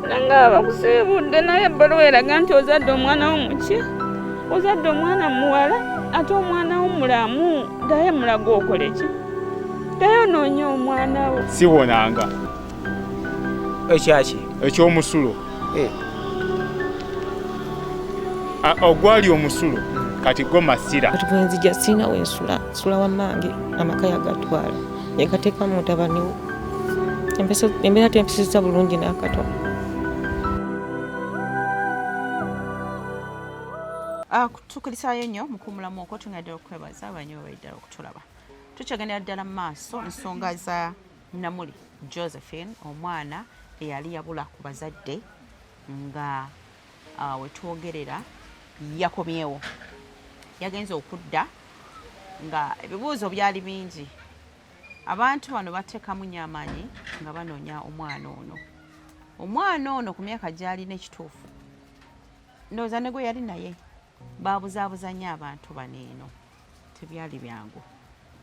Nanga bakusiibudde naye ebbaluwa eraga nti ozadde omwana wo muki? Ozadde omwana muwala ate omwana wo mulamu. Ddayo mulago okole ki? Ddayo noonya omwana wo. Siwonanga. Ekyaki? Ekyomusulo. Ogwali omusulo kati go masira. Kati bwe nzija sirina wensula, nsula wammange amaka yagatwala. Yagateeka mu mutabani we. Embeera tempisizza bulungi n'akatono. Tukulisaayo nnyo mukumulamu okwo tungadde okwebaza abanyo baidala okutulaba. Tukyagendera ddala mu maaso ensonga za Namuli Josephine omwana eyali yabula ku bazadde nga wetwogerera yakomyewo. Yagenze okudda nga ebibuuzo byali bingi. Abantu bano bateekamu nnyo amaanyi nga banoonya omwana ono. Omwana ono ku myaka gy'alina ekituufu ndowooza ne gwe yali naye baabuzaabuza nnyo abantu bano eno. Tebyali byangu.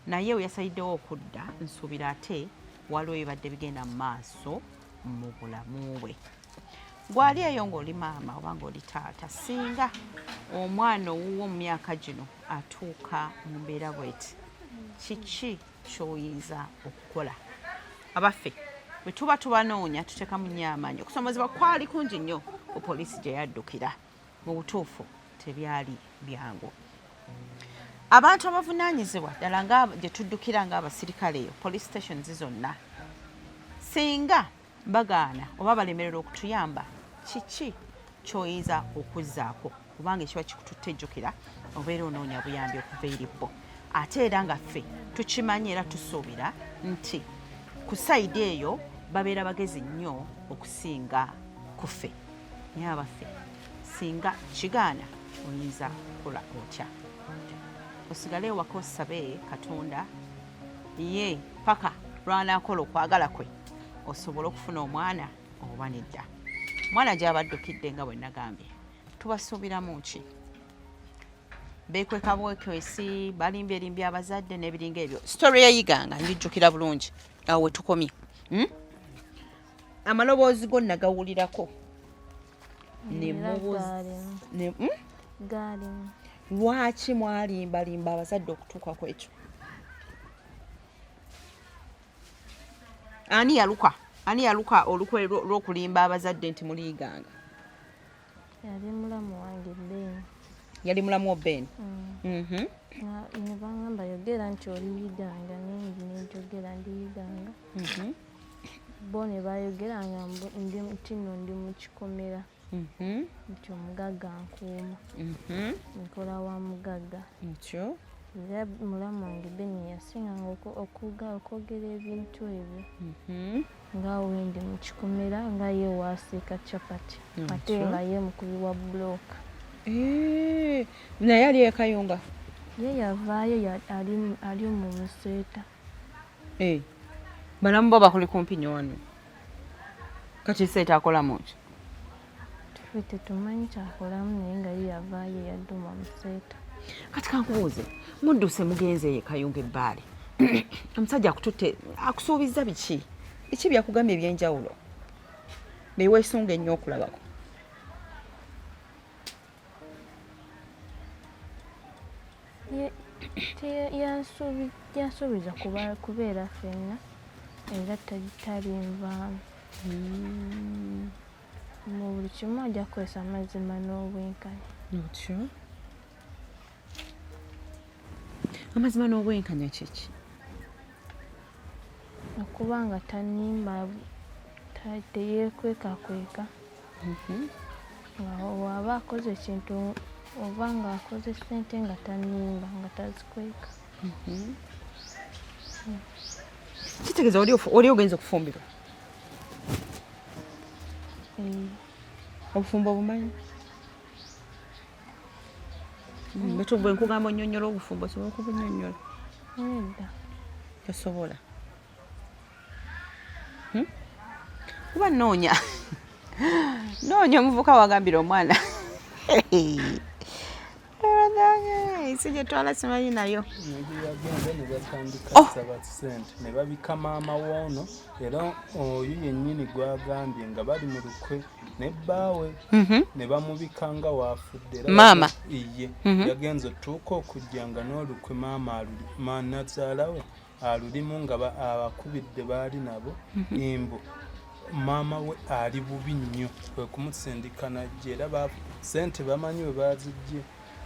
Naye we yasaliddewo okudda nsuubira ate waliwo ebibadde bigenda mu maaso mu bulamu bwe. Gwali eyo ng'oli maama oba ng'oli taata singa omwana owuwo mu myaka gino atuuka mu mbeera bweti, kiki ky'oyinza okukola? Abaffe bwe tuba tubanoonya tuteekamu nnyo amaanyi. Okusomozebwa kwali kungi nnyo ku poliisi gye yaddukira. Mu butuufu tebyali byangu. Abantu abavunaanyizibwa ddala nga gye tuddukira ng'abasirikale eyo police stations zonna singa bagaana oba balemererwa okutuyamba, kiki ky'oyinza okuzzaako kubanga ekiba kikututte ejjukira obeera onoonya buyambi okuva eri bo. Ate era nga ffe tukimanyi era tusuubira nti ku sayidi eyo babeera bagezi nnyo okusinga ku ffe. Naye abaffe singa kigaana oyinza kukola otya? Osigale ewaka osabe Katonda ye paka lw'anaakola okwagala kwe osobole okufuna omwana oba nedda. Mwana gy'abaddukidde nga bwe nagambye. Tubasuubiramu ki? Beekweka bwekwesi, balimbye abazadde n'ebiringa ebyo. Sitori yayiganga ngijjukira bulungi awo we tukomye. Amaloboozi go nagawulirako. Lwaki mwalimbalimba abazadde okutuuka ku ekyo? Ani yaluka olukwe lw'okulimba abazadde nti muliiganga? Yali mulamu wange Ben. Yali mulamu wa Ben? Ne bangamba yogera nti oliiganga nengi nenjogera ndiiganga. Bo ne bayogeranga nti nno ndi mu kikomera. Nti omugagga nkuuma. Nkola wa mugagga. Ekyo era mulamu wange Ben yasinganga okwogera ebintu ebyo. Nga wendi mu kikomera nga ye waasiika capati ate nga ye mukubi wa bulooka. Naye ali ekayunga? Ye yavaayo ali mu Museeta. Balamu bo bakuli kumpi nnyo wano. Kati Seeta akolamu ki? Ffe tetumanyi kyakolamu naye nga ye yavaayo yadduma Museeta. Kati kankubuuze, mudduse mugenze ye Kayunga ebbaali. Omusajja akututte akusuubiza biki? Biki byakugambye ebyenjawulo beeweesunga ennyo okulabako? Yansuubiza kubeera ffenna era talinvaamu. Mu buli kimu ajja kukozesa amazima n'obwenkanya. Otyo amazima n'obwenkanya kiki? Okuba nga tanimba, teyeekwekakweka. Nga waba akoze ekintu oba nga akoze ssente nga tanimba, nga tazikweka. Kitegeeza oli ogenza okufumbirwa? Obufumbo obumanyi? Bwe nkugamba onnyonnyola obufumbo osobola okubunnyonnyola? Nedda. Tosobola? Kuba noonya omuvuka wagambira omwana nange si gye twala simanyi nayo yagenze ne batandika saba sente ne babika maama woono era oyo yennyini gwagambye nga bali mu lukwe ne bbaawe ne bamubika nga waafudde maama iye yagenze otuuka okujja nga n'olukwe maama nazaala we alulimu nga abakubidde baali nabo imbu maama we ali bubi nnyo kwe kumusindika najja era sente bamanyi we baazijje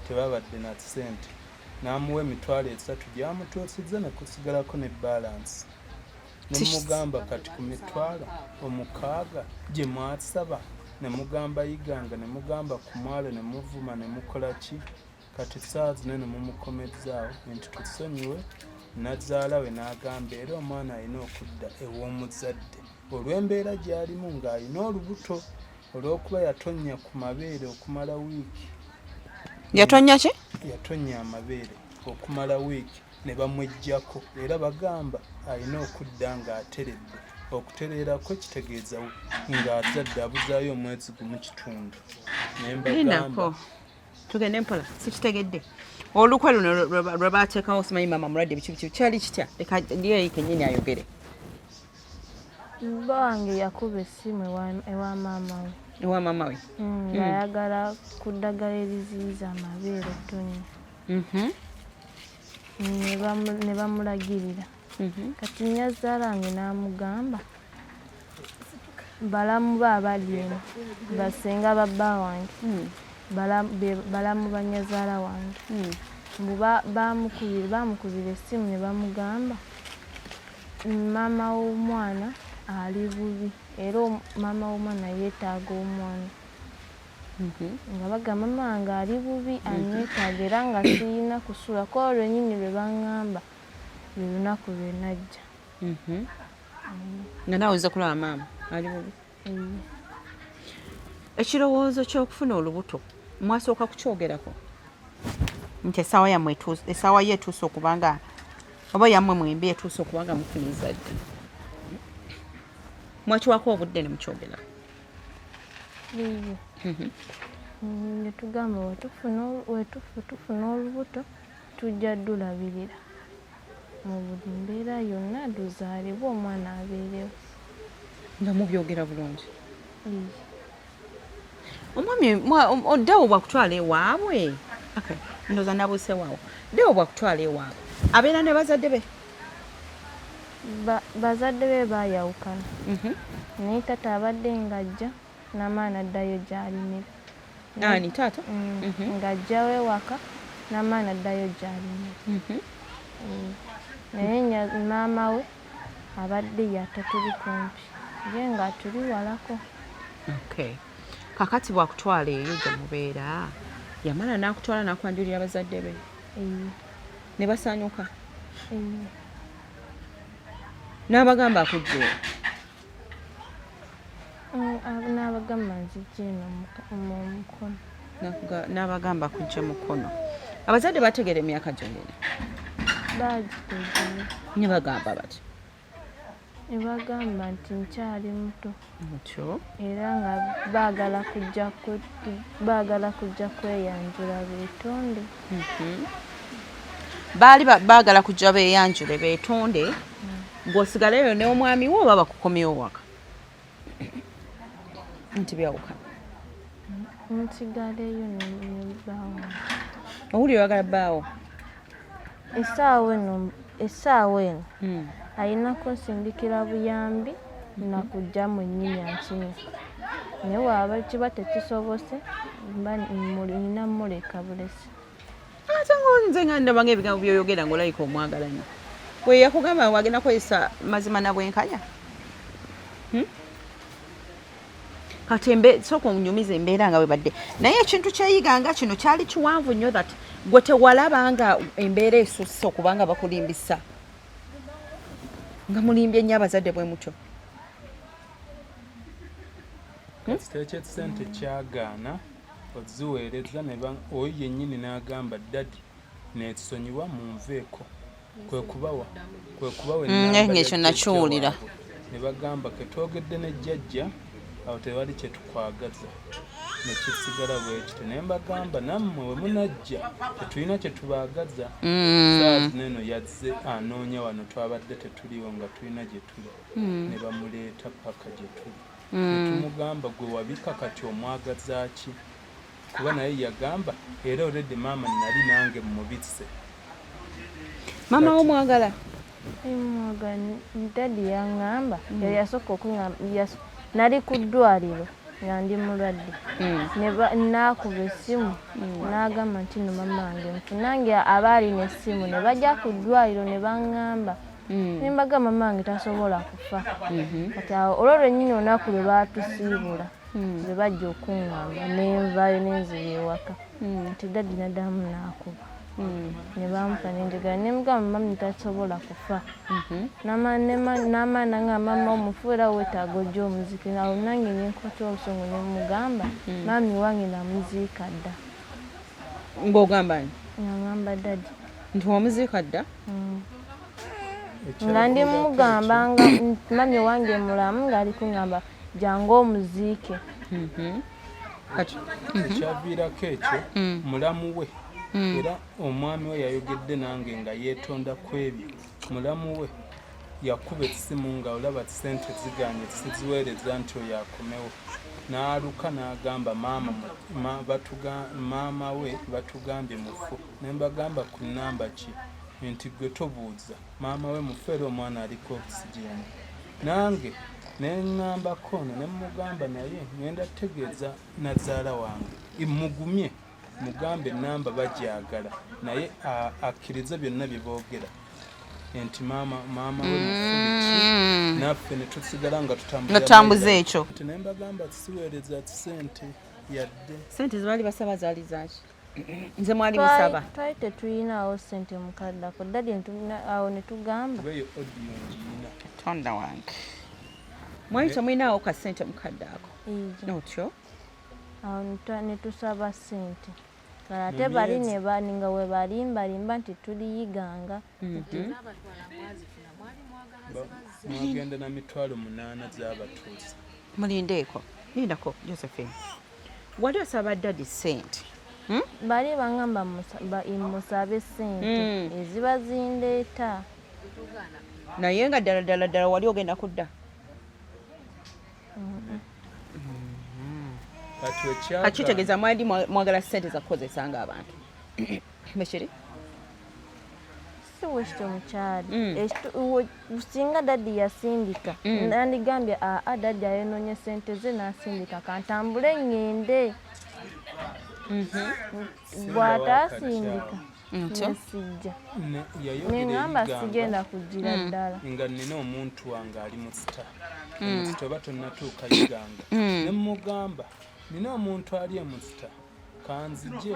tebabadde na sente n'amuwa emitwalo 3 gyamutuusizza ne kusigalako ne balansi nemugamba kati ku mitwalo 6 gye mwasaba ne mugamba yiganga ne mugamba ku mwalo ne muvuma ne mukola ki kati saa zino ne mumukomezzaawo nti tusonyiwe nazaala we n'agamba era omwana alina okudda ew'omuzadde olw'embeera gy'alimu ng'alina olubuto olw'okuba yatonnya ku mabeere okumala wiiki yatonnya ki yatonnya amabeere okumala wiiki ne bamweggyako era bagamba alina okudda ng'ateredde okutereerako kitegeeza ng'azadde abuzaayo omwezi gumu kitundu naye mbagamba tugende mpola sikitegedde olukwe luno lwe baateekawo simanyi maama mulwadde biki kyali kitya leka ndiyo kennyini ayogere bba wange yakuba essimu ewa maama we ng'ayagala kuddagala eriziyiza amabeere ettonya ne bamulagirira kati nnyazzaalange n'amugamba balamu ba abali eno basenga babba wange balamu banyazaala wange bamukubira essimu ne bamugamba maama w'omwana ali bubi era maama w'omwana yeetaaga omwana nga bagamba mama wange ali bubi anyeetaaga era nga siyina kusula ko olwo nnyini lwe baŋŋamba lwe lunaku lwe najja nga nawe oza kulaba maama ali bubi ekirowoozo ky'okufuna olubuto mwasooka kukyogerako nti essaawa ye etuuse okubanga oba yammwe mwembi etuuse okubanga mufuniza dda mwakiwako obudde ne mukyogerako ne tugamba wetufuna olubuto tujja ddulabirira mu buli mbeera yonna luzaalibwa omwana abeerewo nga mubyogera bulungi omwami oddewo bwakutwala ewaabwe ndooza nabuuse waawo ddewo bwakutwala ewaabwe abeera ne bazadde be bazadde be baayawukana naye tata abadde ng'ajja n'amaana addayo gy'alimira ani taata ng'ajjawo ewaka n'amaana addayo gy'alimira naye maama we abadde yatatuli kumpi ye ng'atuli walako kakati bwakutwala eyo gye mubeera yamala n'akutwala n'akwanjulira bazadde be ne basanyuka n'abagamba akujja n'abagamba nzijja eno mu mukono n'abagamba akujja mukono abazadde bategeera emyaka gyonyine baagitegeera ne bagamba bati ne bagamba nti nkyali muto mutyo era nga baagala kujja kweyanjula beetonde baali baagala kujja beeyanjule beetonde ng'osigaleyo n'omwami wo oba bakukomyewo waka nti byawuka nsigaleyo ne bbaawo owuli oyagala bbaawo essaawa eno alina kunsindikira buyambi nakujja mwennyini ankine naye waaba kiba tekisobose nina muleka bulesi ate nze nga ndabanga ebigambo byoyogera ng'olayika omwagala nnyo bwe yakugamba wagenda kukozesa mazima na bwenkanya kati sooka onyumiza embeera nga webadde naye ekintu kyeyiganga kino kyali kiwanvu nnyo that gwe tewalaba nga embeera esusse okubanga bakulimbisa nga mulimbye nnyo abazadde bwe mutyo ekiteekyo ekisente kyagaana oziweereza oyo yennyini n'agamba ddadi neekisonyiwa munveeko kwekubawa ng'ekyo nakiwulira ne bagamba ketwogedde ne jjajja awo tewali kye tukwagaza nekisigala bwekito ne mbagamba nammwe we munajja tetulina kye tubaagaza saa zineno yazze anoonya wano twabadde tetuliwo nga tulina gye tuli ne bamuleeta paka gye tuli ne tumugamba gwe wabika kati omwagaza ki kuba naye yagamba era olredde maama nali nange mumubisse maama womwagala Mwaga dadi yaŋŋamba yali yasooka okuŋŋamba nali ku ddwaliro nga ndi mulwadde naakuba essimu n'agamba nti no mama wange nfu nange aba alina essimu ne bajja ku ddwaliro ne baŋŋamba ne mbagamba mama wange tasobola kufa kati awo olwo lwennyini olunaku lwe baatusiibula lwe bajja okuŋŋamba nenvaayo nenzira ewaka nti dadi naddamu naakuba ne bamupa nenjagala ne mugamba mami tasobola kufa n'amaana nga mama omufu era weetaaga ojja omuzike awo nange nenkwata obusungu ne mugamba mami wange namuziika dda ng'ogamba ni ng'agamba dadi nti wamuziika dda nga ndi mugamba nga mami wange mulamu ng'ali kuŋŋamba jangu omuziike kati ekyaviirako ekyo mulamu we era omwami we yayogedde nange nga yeetonda ku ebyo mulamu we yakuba essimu nga olaba sente ziganye siziweereza nti oyo akomewo n'aluka n'agamba maama we batugambye mufu ne mbagamba ku nnamba ki nti gwe tobuuza maama we mufu era omwana aliko obusigirana nange neŋŋambako ono ne mugamba naye ngenda tegeeza nazaala wange mugumye mugambe enamba bagyagala naye akkirize byonna bye boogera nti maama we mufubiki naffe ne tusigala nga tutambuza ekyo ne mbagamba tusiweereza sente yadde sente zebaali basaba zaali zaaki nze mwali musaba twali tetuyinaawo sente mukaddako dadi awo ne tugamba kubeyo odiyo ngiina tonda wange mwali temuyinaawo ka sente mukadde ako notyo awo ne tusaba sente kale ate bali ne baninga we balimbalimba nti tuliyiganga mwagenda na 8,000 z'abatuuze mulindeeko lindako Josephine wali osaba dadi sente bali baŋŋamba musabe sente eziba zindeeta naye nga ddala wali ogenda kudda akitegeeza mwali mwagala sente zakukozesa nga abantu mekiri si wekityo mukyali singa dadi yasindika nandigambye dadi ayonoonye sente ze nasindika kantambule ŋŋende bw'ataasindika nesijja neŋŋamba sigenda kugira ddala nga nina omuntu wange ali mu sita omusita oba tonnatuuka yiganga ne mugamba nina omuntu ali emusita kanzije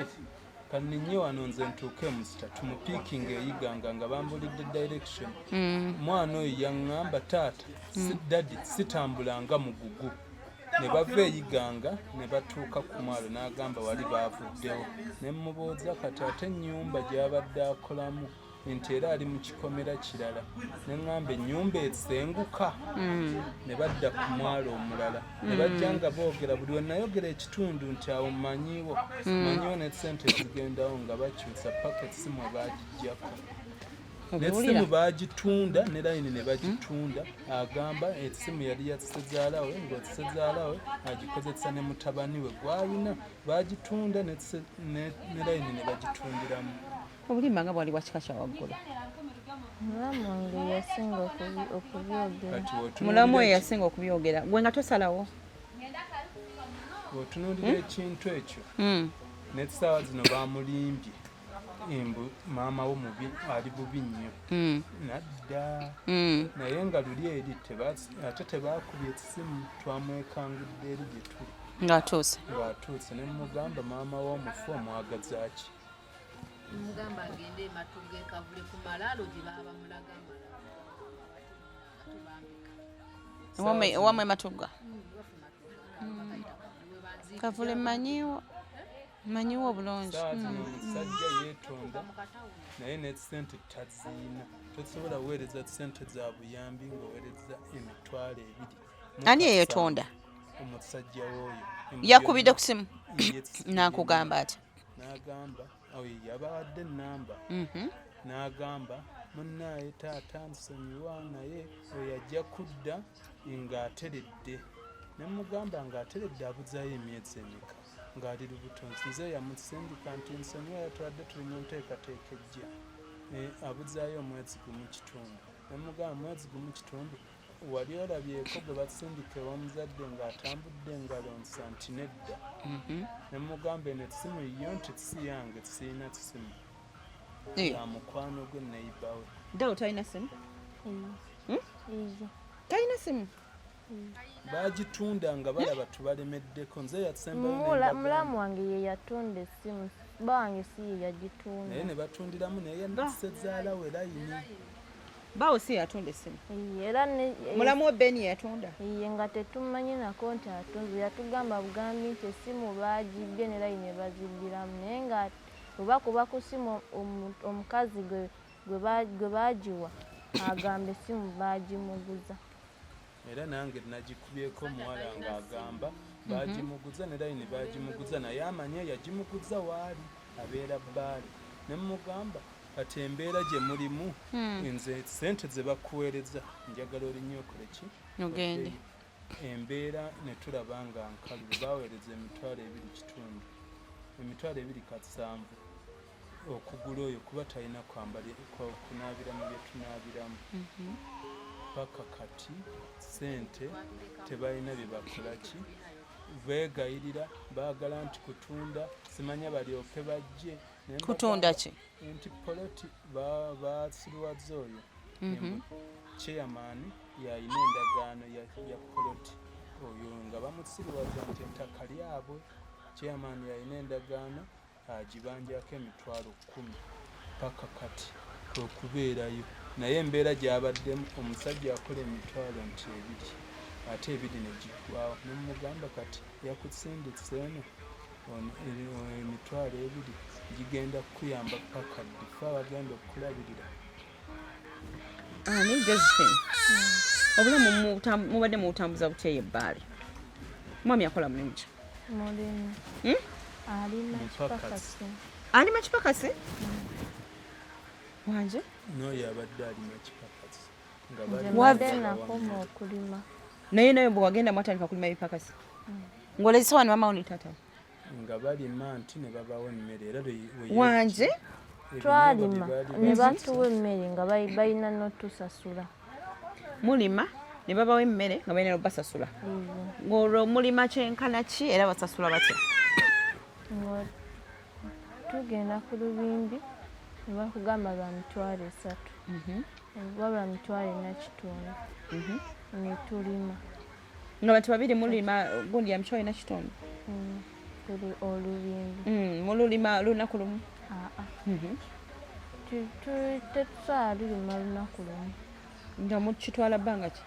kaninye wano nze ntuuke emusita tumupiikinga eyiganga nga bambulidde direction mwana oyo yaŋŋamba taata dadi sitambulanga mugugu ne bava eyiganga ne batuuka ku mwalo n'agamba wali baavuddewo ne mubuuza kati ate ennyumba gy'abadde akolamu nti era ali mu kikomera kirala ne ŋŋamba ennyumba esenguka ne badda ku mwalo omulala ne bajja nga boogera buli we nayogera ekitundu nti awo manyiwo ne sente zigendawo nga bakyusa paka essimu baagijjako n'essimu baagitunda ne layini ne bagitunda agamba essimu yali ya ssezaalawe nga ssezaalawe agikozesa ne mutabani we gw'alina baagitunda ne layini ne bagitundiramu obulimba nga bwali bwakika kya waggulu mulamu wange yasinga okubyogera mulamu oyo yasinga okubyogera gwe nga tosalawo otunuulira ekintu ekyo n'essaawa zino bamulimbye embu maama wo mubi ali bubi nnyo nadda naye nga luli eri ate tebaakubye essimu twamwekangudde eri gye tuli ng'atuuse ne mugamba maama w'omufu omwagazaaki mugamba agende ematuga ekavule ku malaalo gye baaba mulaga wamwe matuga kavule manyiwo bulungi omusajja yeetonda naye nesente taziina tosobola kuweereza sente za buyambi ng'oweereza 2,000 ani eyetonda omusajja w'oyo yakubidde ku simu Yes, nakugamba ati n'agamba oyo yabawadde ennamba n'agamba munnaye taata nsonyiwa naye oyo ajja kudda ng'ateredde ne mugamba ng'ateredde abuzaayo emyezi emeka ng'ali lubuto nze yamusindika nti nsonyiwa yatwadde tuli mu nteekateeka ejja abuzaayo omwezi gumu kitundu ne mugamba mwezi gumu kitundu wali olabyeko gwe basindika ew'omuzadde ng'atambudde engalo nsa nti nedda ne mugamba eno essimu yo nti si yange sirina ssimu ya mukwano gwe neibawe dawo talina simu talina simu bagitunda nga balaba tubalemeddeko nze yasembayo mulamu wange ye yatunda essimu bange si ye yagitunda naye ne batundiramu naye sezaalawe layini bawo si yatunda essimu era mulamu webeni yatunda ye nga tetumanyi nako nti atunze yatugamba bugambi nti essimu baagibye ne layini bazibbiramu naye nga webakuba ku ssimu omukazi gwe baagiwa agamba essimu baagimuguza era nange nagikubyeko omuwala ng'agamba bagimuguza ne layini bagimuguza naye amanye yagimuguza waali abeera bbaali ne mugamba kati embeera gye mulimu nze sente ze bakuweereza njagala olinnya okole ki ogende embeera ne tulaba nga nkalu baweereza emitwalo 2,700 okugula oyo kuba talina kunaabira mu bye tunaabiramu paka kati sente tebalina bye bakola ki beegayirira baagala nti kutunda simanya balyoke bajje kutunda ki nti poloti basirwaza oyo chairman yalina endagaano ya poloti oyo nga bamusirwaza nti ettaka lyabwe chairman yalina endagaano agibanjako emitwalo 10 paka kati okubeerayo naye embeera gy'abaddemu omusajja akola emitwalo nti 2 ate 2 ne gigwawo nemugamba kati yakusindisa eno emitwalo 2 gigenda kukuyamba paka ddifa abagenda okukulabirira ani Josephine obulamu mubadde mubutambuza butya ebbaali mwami akola mulimu ki mulimu alima kipakasi alima kipakasi wanje n'oyo abadde alima kipakasi mbadde nakoma okulima naye nayo bwe wagenda mwatandika kulima bipakasi ng'olezesa wano mama wo ne taata nga balima nti ne babawo emmere era wanje twalima ne batuwa emmere nga balina n'otusasula mulima ne babawo emmere nga balina n'obasasula ng'olwo mulima kyenkana ki era basasula batya tugenda ku lubimbi ne bakugamba lwa mitwalo 3 wabula mitwalo 4.5 ne tulima nga bantu babiri mulima gundi ya mitwalo 4.5 tuli olubimbi mululima lunaku lumu tetusobola lulima lunaku lumu nga mukitwala bbanga ki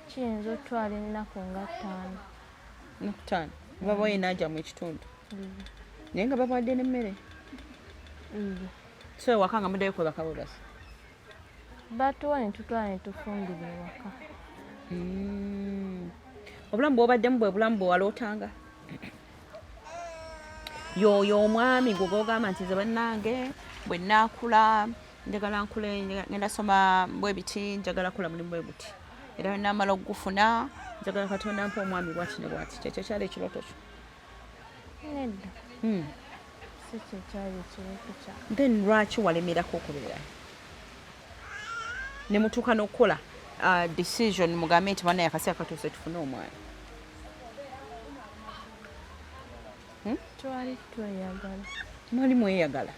kiyinza otwala ennaku nga 5 naku 5 baba yenaajamu ekitundu naye nga babawadde n'emmere so ewaka nga muddayo kwebaka bwebasi batuwa ne tutwala ne tufumbira ewaka obulamu bwobaddemu bwe bulamu bwewalootanga yoyo omwami gwe gogamba nti ze bannange bwe nnaakula njagala nkule ngenda soma bwe biti njagala kula mulimu bwe buti era bwe nnaamala okugufuna njagala katonda mpa omwami bwati ne bwati kyekyo kyali ekirooto kyo nedda si kye kyali ekirooto kya then lwaki walemerako okubeera ne mutuuka n'okukola decision mugambe nti banaye akaseera katuuse tufune omwana twali tweyagala mwali mweyagala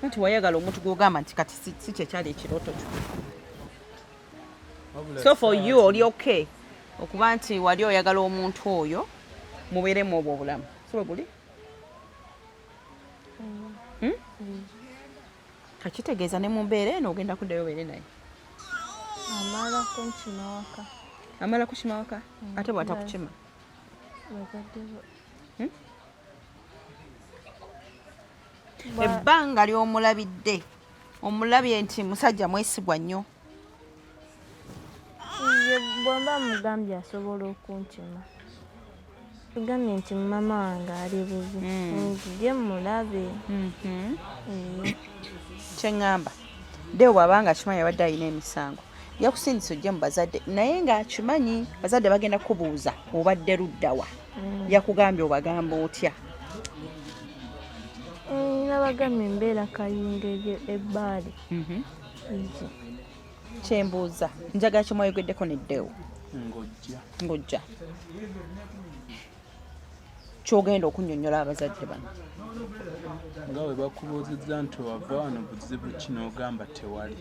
nti wayagala omuntu gwogamba nti kati si kyekyali ekirooto kyo so for you oli okay okuba nti wali oyagala omuntu oyo mubeeremu obwo obulamu si bwe buli kakitegeeza ne mumbeera eno ogenda kuddayo obeere naye amalako nkima waka amala kukima waka ate bwatakukima ebbanga ly'omulabidde omulabye nti musajja mwesigwa nnyo ye bwemba mugambye asobola okunkima tugambye nti mama wange ali bubi nzije mulabe. Kyeŋŋamba Deo bw'abanga akimanyi abadde alina emisango yakusindisa ojje mu bazadde naye ng'akimanyi bazadde bagenda kubuuza obadde luddawa yakugambye obagamba otya? Nabagambye embeera kayinga ebbaali. Kyembuuza njagala kimwayogeddeko ne Deo ng'ojja kyogenda okunnyonnyola abazadde bano nga bwe bakubuuzizza nti wava wano buzibu ki n'ogamba tewali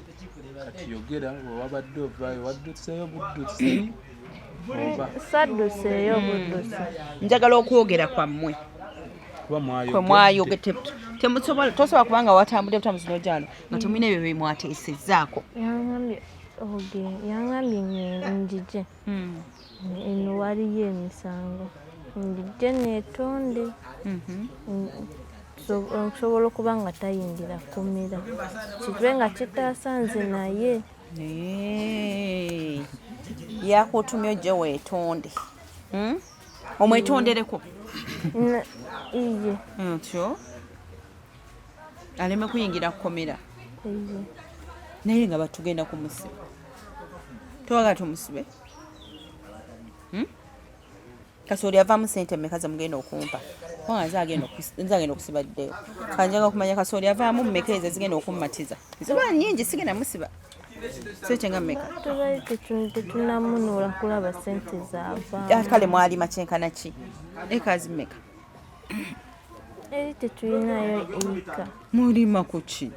kati yogera wewabadde ovaayo waddutseyo buddutsi oba Sadduseeyo buddusi. njagala okwogera kwammwe kuba kwe mwayogedde tosobola kubanga watambudde butamuzi n'ojjalo nga temulina ebyo bye mwateesezzaako. Yaŋŋambye njije eno waliyo emisango njije neetonde okusobola okuba nga tayingira kkomera kibe nga kitaasanze naye. Yakutumye ojje weetonde omwetondereko iye ntyo aleme kuyingira kkomera iye naye nga batugenda kumusiba towaga tumusibe. Kasooli avaamu sente mmeka ze mugenda okumpa kubanga nze agenda okusiba Deo kanjaga kumanya kasooli avaamu mmeka ezo zigenda okummatiza ziba nnyingi sigenda musiba sente nga mmeka tubaye tetunamunuula kulaba sente zaava. Kale mwalima kyenkana ki ekazi mmeka eri tetulinayo eka mulima ku ki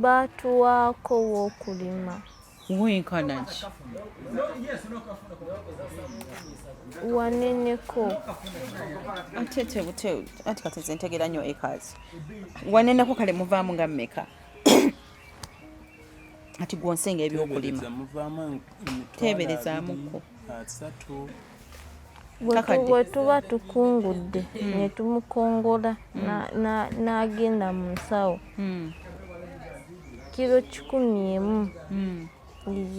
baatuwaako w'okulima wenkana ki waneneko ati kateze ntegera nnyo ekazi waneneko kale muvaamu nga mmeka ati gwonsenga ebyokulima teeberezaamuko bwe tuba tukungudde ne tumukongola n'agenda mu nsawo kiro 100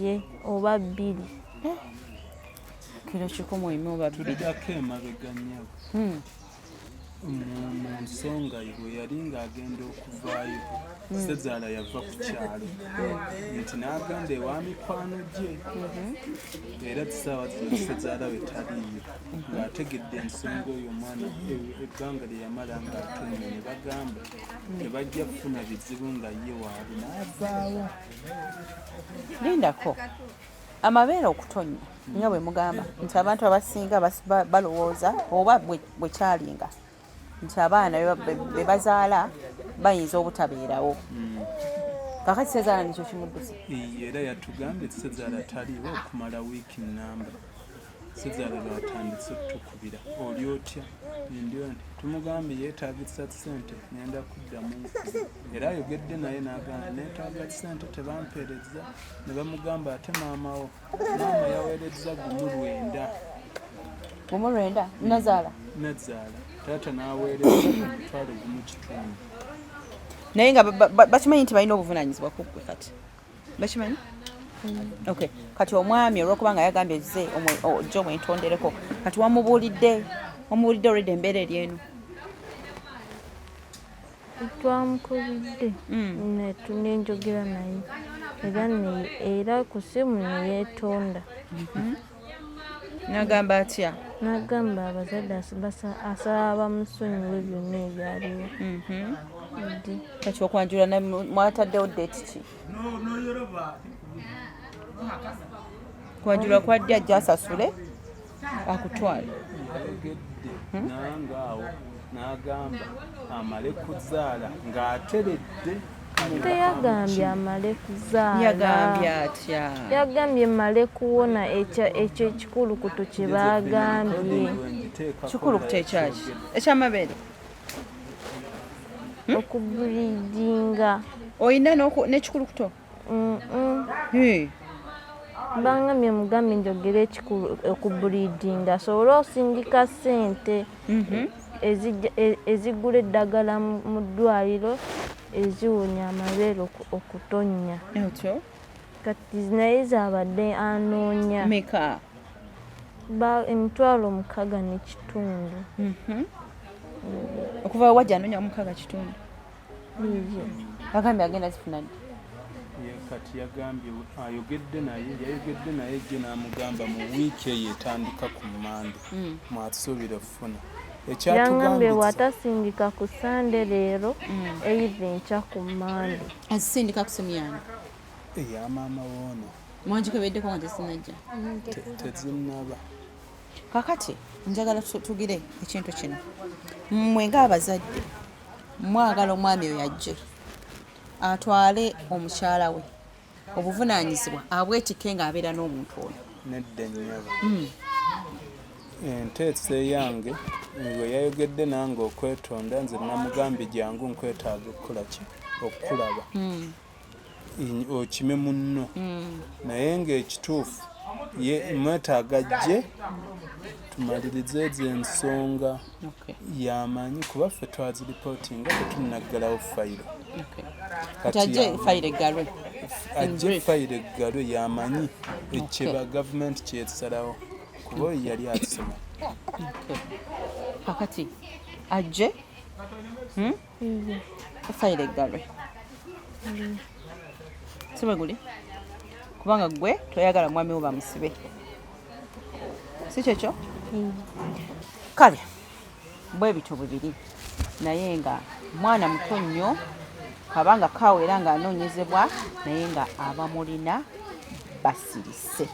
ye oba 2 kiro 100 oba 2 tulijjako emabega nnyabo mu nsonga bwe yali ng'agenda okuvaayo Sezaala yava ku kyalo nti n'agenda ewa mikwano gye era tusaawa zino Sezaala we taliiyo ng'ategedde ensonga oyo omwana ebbanga lye yamala ng'atonnya ne bagamba tebajja kufuna bizibu nga ye waabwe n'avaawo. lindako amabeere okutonya nga bwe mugamba nti abantu abasinga balowooza oba bwe kyalinga nti abaana be bazaala bayinza obutabeerawo kakati Sezaala nikyo kimuddusa era yatugambye Sezaala taliiwo okumala wiiki nnamba. Sezaala lwatandise okutukubira oli otya ndio nti tumugambye yeetaagisa ssente ngenda kuddamu era ayogedde naye n'agamba neetaaga ssente tebampeereza ne bamugamba ate maama yaweerezza gumu lwenda Nazaala taata n'aweereza omutwalo gumu kitundu naye nga bakimanyi nti balina obuvunaanyizibwa kuggwe kati bakimanyi okay kati omwami olw'okuba nga yagambye zze ojja omwetondereko kati wamubuulidde olwedda embeera eri eno twamukubidde nenjogera naye era ku simu neyeetonda n'agamba atya n'agamba abazadde asaba bamusonyiwe byonna ebyaliwo kati okwanjula mwataddewo deeti ki kwanjula kwadde ajja asasule akutwale nangaawo n'agamba amale kuzaala ng'ateredde teyagambye amale kuzaala yagambye atya yagambye male kuwona ekyo ekikulukuto kye baagambye kikulukuto ekyaki ekyamabeere okubulijinga oyina n'ekikulukuto bangambye mugambe njogere okubulijinga asobole osindika ssente ezigula eddagala mu ddwaliro eziwonya amabeere okutonya otyo kati naye zabadde anoonya meka emitwalo 6.5. okuva wajja anonya 6.5 Nibyo. bagambye agenda zifuna ddi? Ye kati yagambye yayogedde naye gye n'amugamba mu wiiki eyo etandika ku Mande mwasuubira okufuna Yangambye bw'atasindika ku Sande leero either enkya ku Mande. azisindika ku simu yange eya maama woono mwanjikebeddeko nga tezinajja tezinnaba. kakati njagala tugire ekintu kino mmwe ng'abazadde mwagala omwami oyo ajje atwale omukyala we obuvunaanyizibwa abwetike ng'abeera n'omuntu oyo Nedda nnyaba enteesa eyange bwe yayogedde nange okwetonda nze namugambye jangu nkwetaaga okukulaba okime munno naye ng'ekituufu mwetaaga ajje tumalirize ezo ensonga yamanyi kuba ffe twaziripootinga tetunnaggalawo fayiro ajje fayiro eggalwe ajje fayiro eggalwe yamanyi ekyeba gavumenti kyesalawo kuba oyo yali asoma kakati ajje fayiro eggalwe si bwe guli kubanga gwe toyagala mwami wo bamusibe si kyekyo kale bwe bito bibiri naye nga mwana muto nnyo kabanga kawera ng'anoonyezebwa naye nga abamulina basirise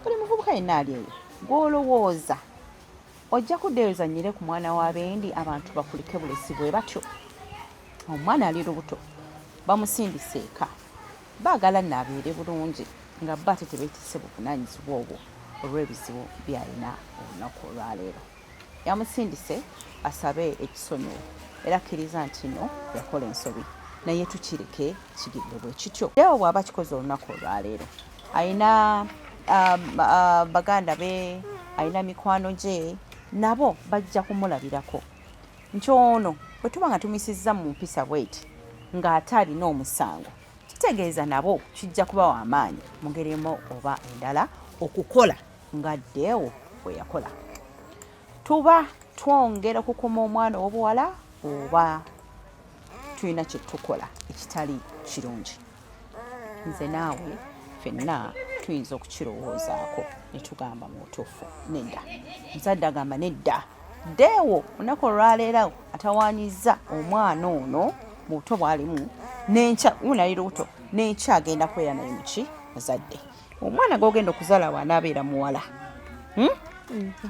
buli muvubuka yenna ali eyo gw'olowooza ojja kuddeyo zanyire ku mwana w'abendi abantu bakulike bulesi bwe batyo omwana ali lubuto bamusindise eka baagala naabeere bulungi nga bba ate tebeetise buvunaanyizibwa obwo olw'ebizibu byalina olunaku olwaleero yamusindise asabe ekisonyiwo era akkiriza nti no yakola ensobi naye tukireke kigirire bwe kityo ewo bw'aba kikoze olunaku olwaleero ayina baganda be ayina mikwano gye nabo bajja kumulabirako nti ono bwe tuba nga tumisizza mu mpisa bweti ng'ate alina omusango kitegeeza nabo kijja kuba w'amaanyi mu ngeri emu oba endala okukola nga ddeewo bwe yakola tuba twongera okukuma omwana ow'obuwala oba tulina kye tukola ekitali kirungi nze naawe ffenna tuyinza okukirowoozaako ne tugamba mu butuufu nedda muzadde agamba nedda ddeewo olunaku olwaleero atawaanyizza omwana ono mu buto bwalimu n'enkya unali lubuto n'enkya agenda kubeera naye muki muzadde omwana g'ogenda okuzaala wanaabeera muwala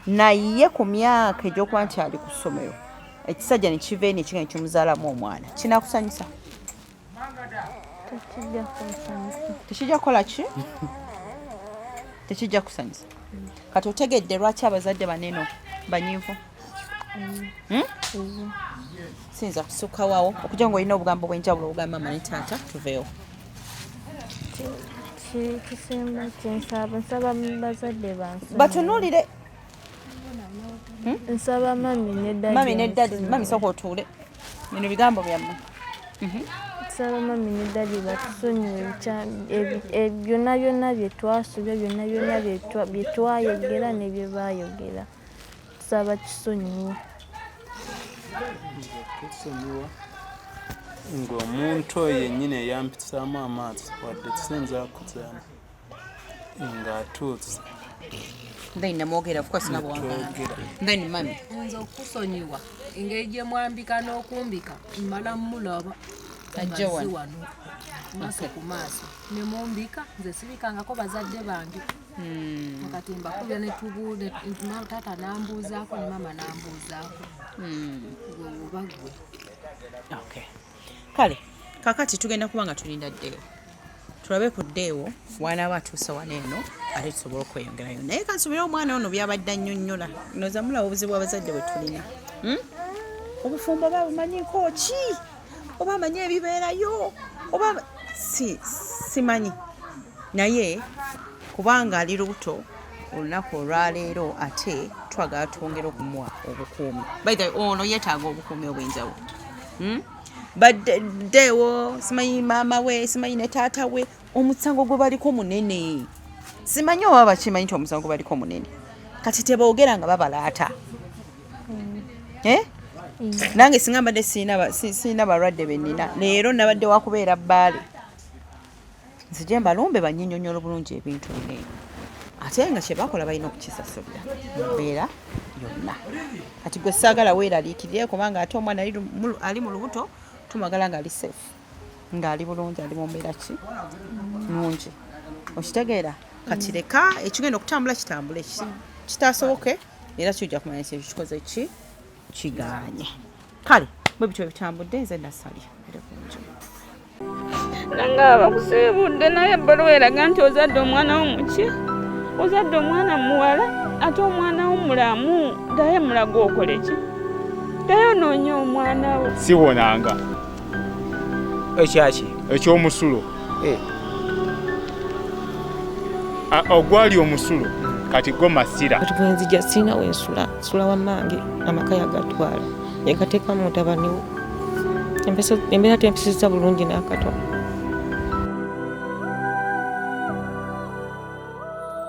naye ku myaka egy'okuba nti ali ku ssomero ekisajja ne kiva eni ekiga nekimuzaalamu omwana kinaakusanyusa tekijja kukola ki tekijja kusanyusa kati otegedde lwaki abazadde baneno banyiivu siyinza kusukkawawo okujja ng'olina obugambo bw'enjawulo obugamba mama ne taata tuveewo kisemba nsaba bazadde bansaba batunuulire nsaba mami ne dadi mami sooka otuule bino bigambo byammwe nsaba mami ne dadi batusonyiwe byonna byonna bye twasubya byonna byonna bye twayogera ne bye baayogera tusaba kisonyiwe tusonyiwa ng'omuntu oyo yennyini eyampisaamu amaaso wadde kisinza kuzaana ng'atuuse then namwogera of course nabwagala then mami nze okusonyiwa engeri gye mwambika n'okumbika mmala mulaba ajje wano maaso ku maaso ne mumbika nze sibikangako bazadde bange kati mbakubya ne tubuude taata nambuuzaako ne mama nambuuzaako oba gwe okay kale kakati tugenda kuba nga tulinda ddeewo tulabe ku ddeewo wanaaba atuusa wano eno ate tusobola okweyongerayo naye kansubire omwana ono byabadde annyonnyola noza mulaba obuzibu abazadde bwe tulina obufumbo oba bumanyiko ki oba amanyi ebibeerayo oba simanyi naye kubanga ali lubuto olunaku olwaleero ate twagala twongera okumuwa obukuumi baitha ono yeetaaga obukuumi obw'enjawulo badde ddeewo simanyi maama we simanyi ne taata we omusango gwe baliko munene simanyi oba bakimanyi nti omusango baliko munene kati teboogera nga babalaata nange singa mbadde siina balwadde bennina leero nabadde wakubeera bbaale nzije mbalumbe banyinyonyola bulungi ebintu bino ate nga kyebakola balina okukisasulira mumbeera yonna kati gwe saagala weeraliikirire kubanga ate omwana ali mu lubuto tumagala ngaali seefu ng'ali bulungi ali mu mbeera ki nungi okitegeera kati leka ekigenda okutambula kitambule kitaasoboke era kijja kumanya ekyo kikoze ki kigaanye kale bwe bityo bitambudde nze nasalya nange abakusiibudde naye ebbaluwa eraga nti ozadde omwana wo muki ozadde omwana muwala ate omwana wo mulamu ddayo mulaga okole ki ddayo noonya omwana wo siwonanga ekyaki ekyomusulo ogwali omusulo kati go masira kati bwenzija sirina wensula sula wammange amaka yagatwala yekateekamu mutabani we embeera tempisizza bulungi n'akatono